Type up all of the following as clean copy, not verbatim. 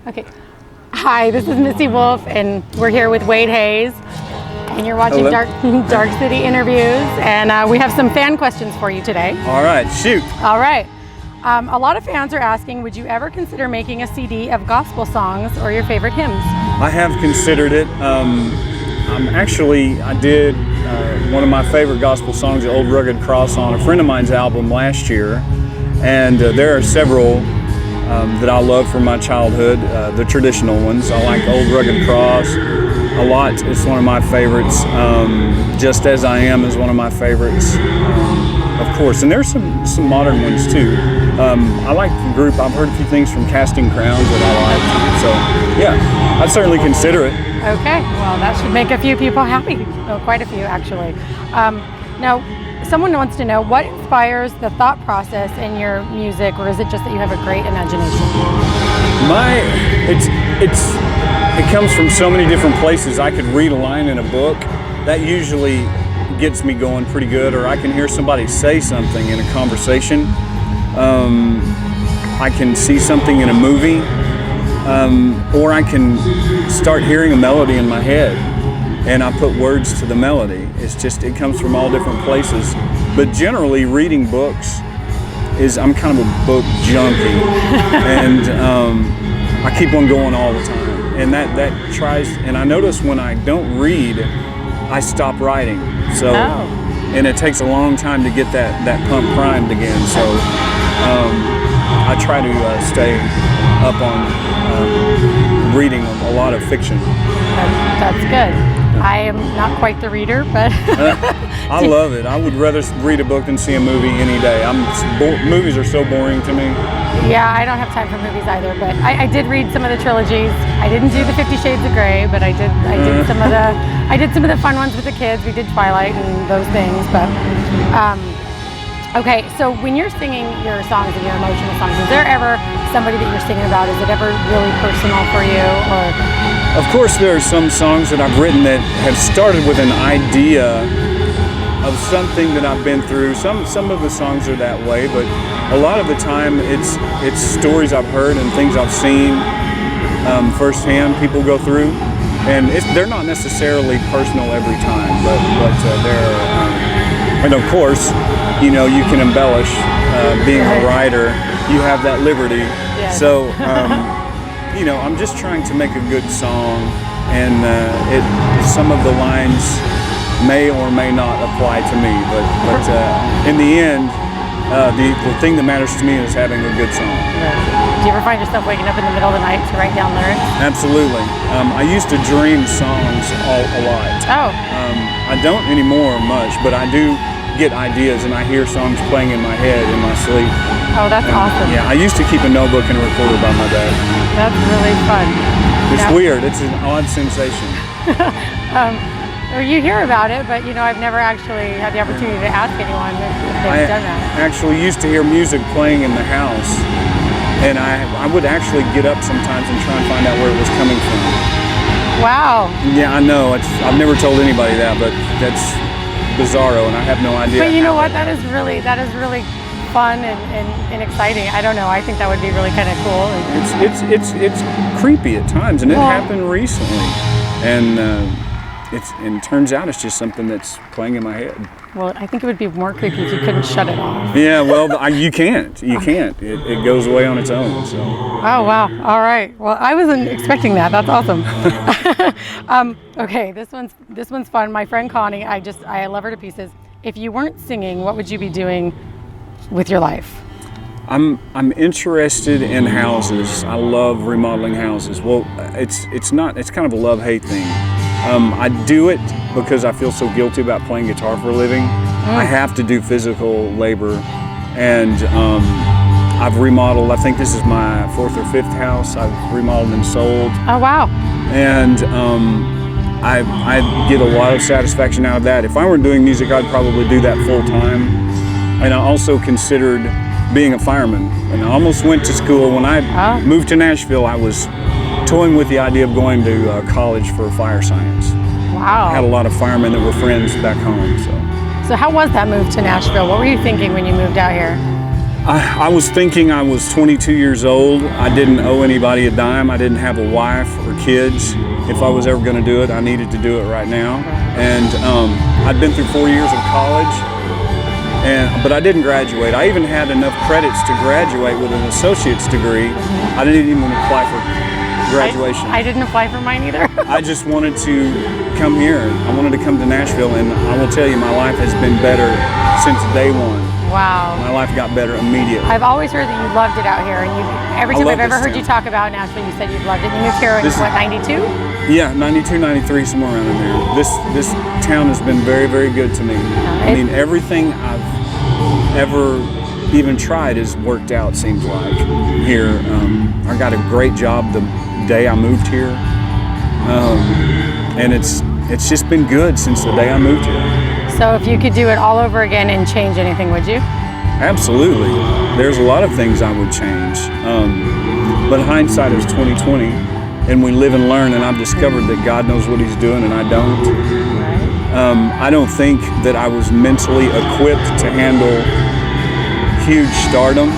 Okay. Hi, this is Missy Wolf, and we're here with Wade Hayes, and you're watching Dark City Interviews, and we have some fan questions for you today. All right, shoot. All right. A lot of fans are asking, would you ever consider making a CD of gospel songs or your favorite hymns? I have considered it. I did one of my favorite gospel songs, "Old Rugged Cross," on a friend of mine's album last year, and there are several that I love from my childhood, the traditional ones. I like "Old Rugged Cross" a lot. It's one of my favorites. "Just As I Am" is one of my favorites, of course. And there's some modern ones too. I like the group. I've heard a few things from Casting Crowns that I like. So yeah, I'd certainly consider it. Okay, well that should make a few people happy. Oh, quite a few actually. Now, someone wants to know, what inspires the thought process in your music, or is it just that you have a great imagination? It comes from so many different places. I could read a line in a book, that usually gets me going pretty good, or I can hear somebody say something in a conversation. I can see something in a movie, or I can start hearing a melody in my head and I put words to the melody. It comes from all different places. But generally, reading books I'm kind of a book junkie, and I keep on going all the time. And and I notice when I don't read, I stop writing. So, and it takes a long time to get that pump primed again. So I try to stay up on reading a lot of fiction. That's good. I am not quite the reader, but I love it. I would rather read a book than see a movie any day. Movies are so boring to me. Yeah, I don't have time for movies either, but I did read some of the trilogies. I didn't do the 50 Shades of Grey, but I did some of the fun ones with the kids. We did Twilight and those things, but okay, so when you're singing your songs and your emotional songs, is there ever somebody that you're singing about? Is it ever really personal for you? Or? Of course, there are some songs that I've written that have started with an idea of something that I've been through. Some of the songs are that way, but a lot of the time it's stories I've heard and things I've seen firsthand people go through, and they're not necessarily personal every time, but they're and of course, you can embellish. Being a writer, you have that liberty. Yes. So. I'm just trying to make a good song, and some of the lines may or may not apply to me, but in the end, the thing that matters to me is having a good song. Right. Do you ever find yourself waking up in the middle of the night to write down lyrics? Absolutely. I used to dream songs a lot. Oh. I don't anymore much, but I do get ideas, and I hear songs playing in my head in my sleep. Oh, that's awesome. Yeah, I used to keep a notebook and a recorder by my bed. That's really fun. It's weird. It's an odd sensation. Well, you hear about it, but I've never actually had the opportunity to ask anyone if they've done that. I actually used to hear music playing in the house, and I would actually get up sometimes and try and find out where it was coming from. Wow. Yeah, I know. I've never told anybody that, but that's bizarro, and I have no idea. But you know what? That is really fun and exciting. I don't know. I think that would be really kind of cool. It's creepy at times, and it happened recently, and it turns out it's just something that's playing in my head. Well, I think it would be more creepy if you couldn't shut it off. Yeah, well, you can't. You can't. It goes away on its own. So. Oh wow! All right. Well, I wasn't expecting that. That's awesome. Okay, this one's fun. My friend Connie, I love her to pieces. If you weren't singing, what would you be doing with your life? I'm interested in houses. I love remodeling houses. Well, it's kind of a love-hate thing. I do it because I feel so guilty about playing guitar for a living. I have to do physical labor, and I've remodeled. I think this is my 4th or 5th house I've remodeled and sold. Oh wow! And I get a lot of satisfaction out of that. If I weren't doing music, I'd probably do that full time. And I also considered being a fireman, and I almost went to school. When I moved to Nashville, I was toying with the idea of going to college for fire science. Wow. I had a lot of firemen that were friends back home. So how was that move to Nashville? What were you thinking when you moved out here? I was thinking I was 22 years old. I didn't owe anybody a dime. I didn't have a wife or kids. If I was ever going to do it, I needed to do it right now. And I'd been through 4 years of college, but I didn't graduate. I even had enough credits to graduate with an associate's degree. I didn't even apply for graduation. I didn't apply for mine either. I just wanted to come here. I wanted to come to Nashville, and I will tell you, my life has been better since day one. Wow. My life got better immediately. I've always heard that you loved it out here, and every time I've ever heard you talk about Nashville, you said you've loved it. You moved here in, what, 92? Yeah, 92, 93, somewhere around in there. This town has been very, very good to me. I mean, everything I've ever even tried has worked out, seems like, here. I got a great job the day I moved here, and it's just been good since the day I moved here. So if you could do it all over again and change anything, would you? Absolutely. There's a lot of things I would change, but hindsight is 20/20, and we live and learn. And I've discovered that God knows what He's doing, and I don't. I don't think that I was mentally equipped to handle huge stardom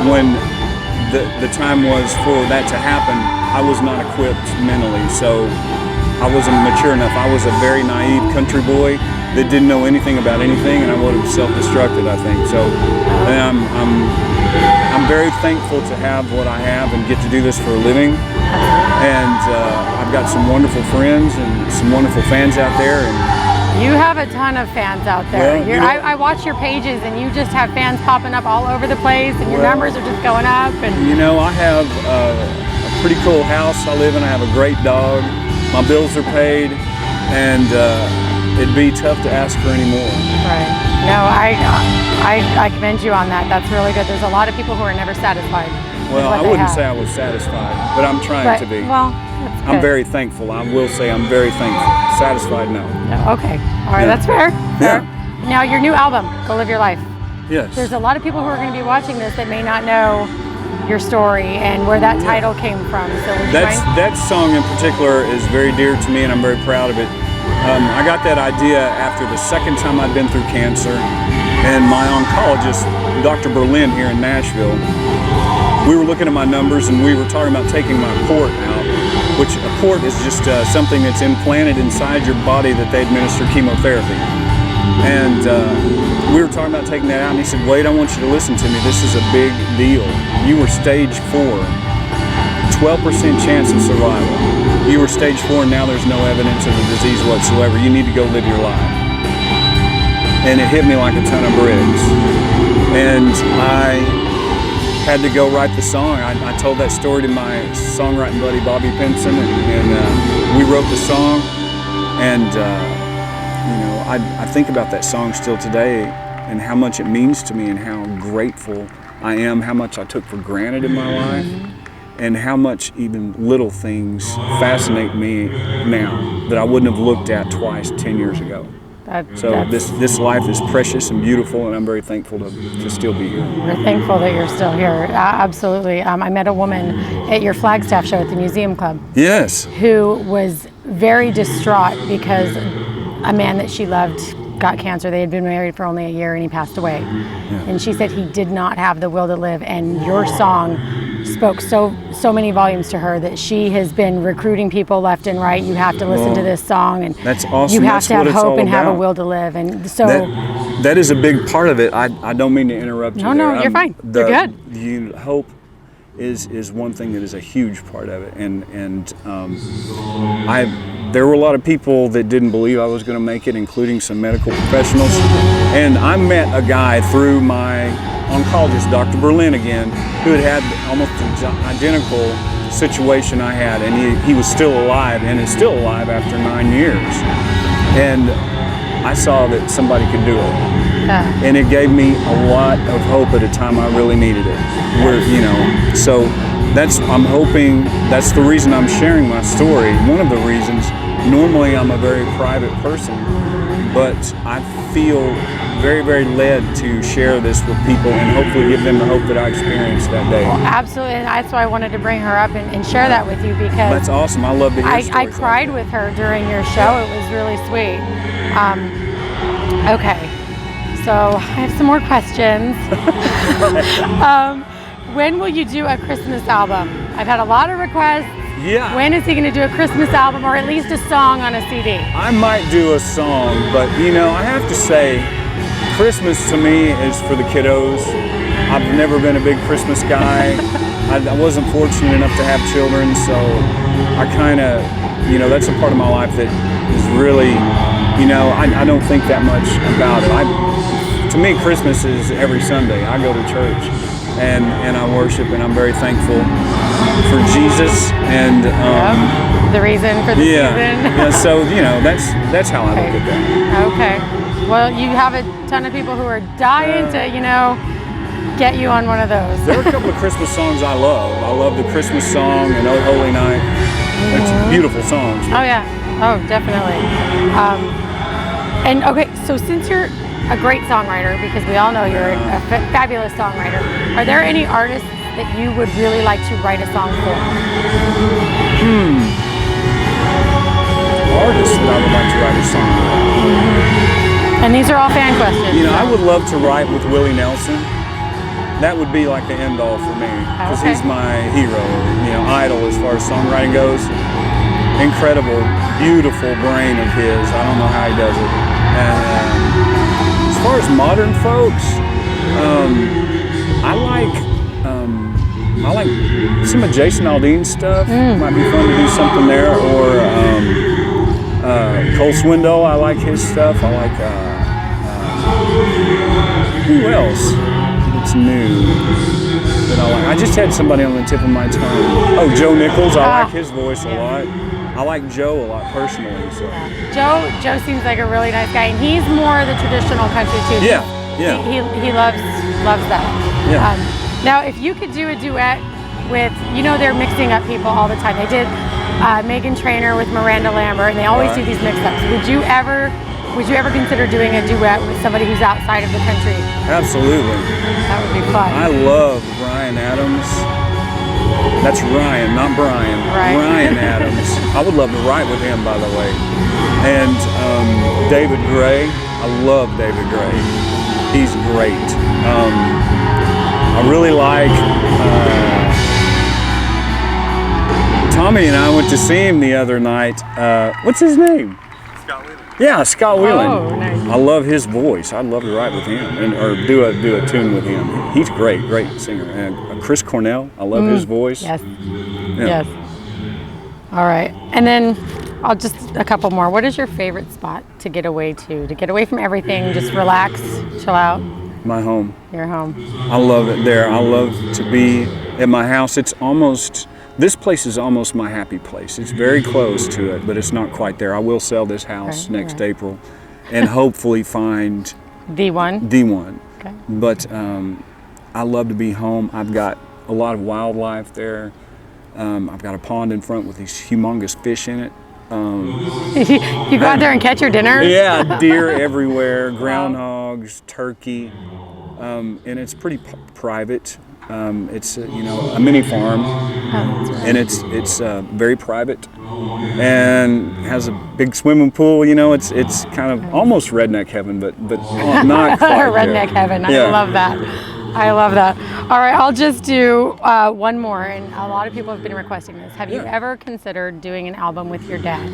when the time was for that to happen. I was not equipped mentally, so I wasn't mature enough. I was a very naive country boy that didn't know anything about anything, and I would have self-destructed, I think. So I'm very thankful to have what I have and get to do this for a living. And I've got some wonderful friends and some wonderful fans out there. And you have a ton of fans out there. Well, I watch your pages, and you just have fans popping up all over the place, and your numbers are just going up. And you know, I have a pretty cool house I live in. I have a great dog. My bills are paid, and it'd be tough to ask for any more. Right. No, I commend you on that. That's really good. There's a lot of people who are never satisfied. Well, I wouldn't say I was satisfied, but I'm trying to be. Well, that's good. I'm very thankful. I will say I'm very thankful. Satisfied, no. Okay. All right, that's fair. Yeah. Now, your new album, Go Live Your Life. Yes. There's a lot of people who are going to be watching this that may not know your story and where that title came from. So would you mind? That song in particular is very dear to me, and I'm very proud of it. I got that idea after the second time I'd been through cancer, and my oncologist, Dr. Berlin here in Nashville, we were looking at my numbers, and we were talking about taking my port out, which a port is just something that's implanted inside your body that they administer chemotherapy. And we were talking about taking that out, and he said, "Wait, I want you to listen to me. This is a big deal. You were stage 4, 12% chance of survival. You were stage 4, and now there's no evidence of the disease whatsoever. You need to go live your life." And it hit me like a ton of bricks. And I had to go write the song. I told that story to my songwriting buddy Bobby Pinson, and we wrote the song. And you know, I think about that song still today, and how much it means to me, and how grateful I am, how much I took for granted in my life, and how much even little things fascinate me now that I wouldn't have looked at twice 10 years ago. So this life is precious and beautiful, and I'm very thankful to still be here. We're thankful that you're still here. Absolutely. I met a woman at your Flagstaff show at the Museum Club. Yes. Who was very distraught because a man that she loved got cancer. They had been married for only a year, and he passed away. Yeah. And she said he did not have the will to live, and your song spoke so many volumes to her that she has been recruiting people left and right. You have to listen to this song, and that's awesome. You have to have hope and have a will to live. And so that is a big part of it. I don't mean to interrupt you. No, you're fine. You're good. Hope is one thing that is a huge part of it, and there were a lot of people that didn't believe I was going to make it, including some medical professionals. And I met a guy through my oncologist, Dr. Berlin again, who had almost an identical situation I had, and he was still alive, and is still alive after 9 years. And I saw that somebody could do it. And it gave me a lot of hope at a time I really needed it. So I'm hoping that's the reason I'm sharing my story. One of the reasons. Normally I'm a very private person, but I feel very, very led to share this with people and hopefully give them the hope that I experienced that day. Well, absolutely, and that's why I wanted to bring her up and share that with you, because that's awesome. I love to hear stories. I cried with her during your show. It was really sweet. Okay, So I have some more questions. When will you do a Christmas album? I've had a lot of requests. Yeah. When is he going to do a Christmas album, or at least a song on a CD? I might do a song, but you know, I have to say, Christmas to me is for the kiddos. I've never been a big Christmas guy. I wasn't fortunate enough to have children, so I kind of, you know, that's a part of my life that is really, you know, I don't think that much about it. To me, Christmas is every Sunday. I go to church and I worship, and I'm very thankful for Jesus and the reason for the season. Yeah, so you know, that's how I look at that. Okay. Well, you have a ton of people who are dying to, you know, get you on one of those. There are a couple of Christmas songs I love. I love the Christmas song and Oh Holy Night. It's beautiful songs. Oh yeah. Oh, definitely. And okay, so since you're a great songwriter, because we all know you're a fabulous songwriter, are there any artists that you would really like to write a song for? Artists that I would like to write a song for. And these are all fan questions. You know, I would love to write with Willie Nelson. That would be like the end all for me, because he's my hero, you know, idol as far as songwriting goes. Incredible, beautiful brain of his. I don't know how he does it. And as far as modern folks, I like some of Jason Aldean's stuff. Might be fun to do something there. Or Cole Swindell, I like his stuff. I like who else? It's new that I like. I just had somebody on the tip of my tongue. Oh, Joe Nichols. I like his voice a lot. I like Joe a lot personally. So. Joe seems like a really nice guy, and he's more the traditional country too. Yeah. He loves that. Yeah. Now, if you could do a duet with, you know, they're mixing up people all the time. They did Meghan Trainor with Miranda Lambert, and they always do these mix-ups. Would you ever consider doing a duet with somebody who's outside of the country? Absolutely. That would be fun. I love Bryan Adams. That's Ryan, not Brian. Right. Bryan Adams. I would love to write with him, by the way. And David Gray. I love David Gray. He's great. I really like Tommy and I went to see him the other night. What's his name? Scott Whelan. Yeah, Scott Whelan. Oh, nice. I love his voice. I'd love to write with him or do a tune with him. He's great singer. And Chris Cornell. I love his voice. Yes. Yeah. Yes. All right. And then I'll just a couple more. What is your favorite spot to get away to? To get away from everything, just relax, chill out? My home. Your home. I love it there. I love to be at my house. This place is almost my happy place. It's very close to it, but it's not quite there. I will sell this house next April and hopefully find the one. Okay. But I love to be home. I've got a lot of wildlife there. I've got a pond in front with these humongous fish in it. You go out there and catch your dinner? Yeah, deer everywhere, groundhogs, turkey, and it's pretty private. It's a mini farm, and it's very private, and has a big swimming pool. You know, it's kind of almost redneck heaven, but not quite redneck heaven. I love that. I love that. All right, I'll just do one more, and a lot of people have been requesting this. Have you ever considered doing an album with your dad?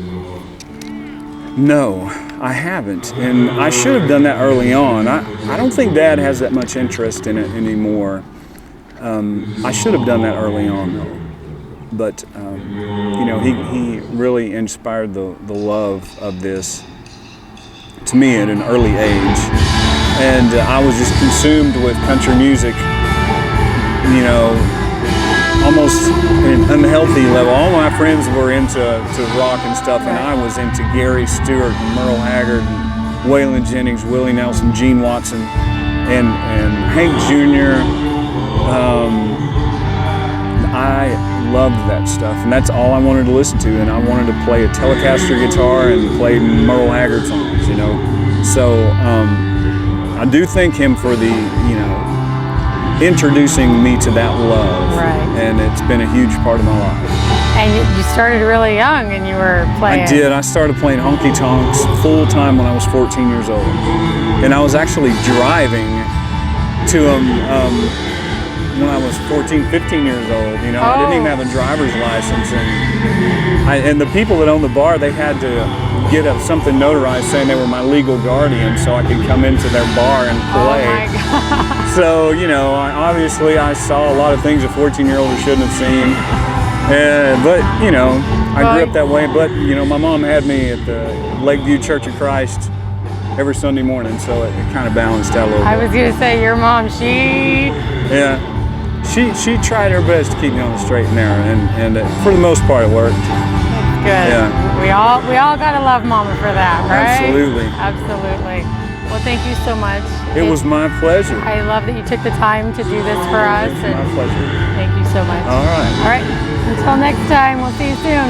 No, I haven't, and I should have done that early on. I don't think Dad has that much interest in it anymore. I should have done that early on, though. But he really inspired the love of this to me at an early age, and I was just consumed with country music. You know, almost at an unhealthy level. All my friends were into rock and stuff, and I was into Gary Stewart and Merle Haggard and Waylon Jennings, Willie Nelson, Gene Watson, and Hank Jr. I loved that stuff, and that's all I wanted to listen to, and I wanted to play a Telecaster guitar and play Merle Haggard songs, you know. So I do thank him for introducing me to that love, and it's been a huge part of my life. And you started really young, and you were playing. I did. I started playing honky tonks full time when I was 14 years old, and I was actually driving to them when I was 14, 15 years old. You know, I didn't even have a driver's license, and the people that owned the bar, they had to get something notarized saying they were my legal guardian, so I could come into their bar and play. Oh my God. So you know, obviously I saw a lot of things a 14-year-old shouldn't have seen. But you know, I grew up that way. But you know, my mom had me at the Lakeview Church of Christ every Sunday morning, so it kind of balanced out a little bit. I was gonna say, your mom, she tried her best to keep me on the straight and narrow, and for the most part, it worked. Good. Yeah. We all gotta love Mama for that, right? Absolutely. Absolutely. Well, thank you so much. It was my pleasure. I love that you took the time to do this for us. It's my pleasure. Thank you so much. All right. All right. Until next time, we'll see you soon.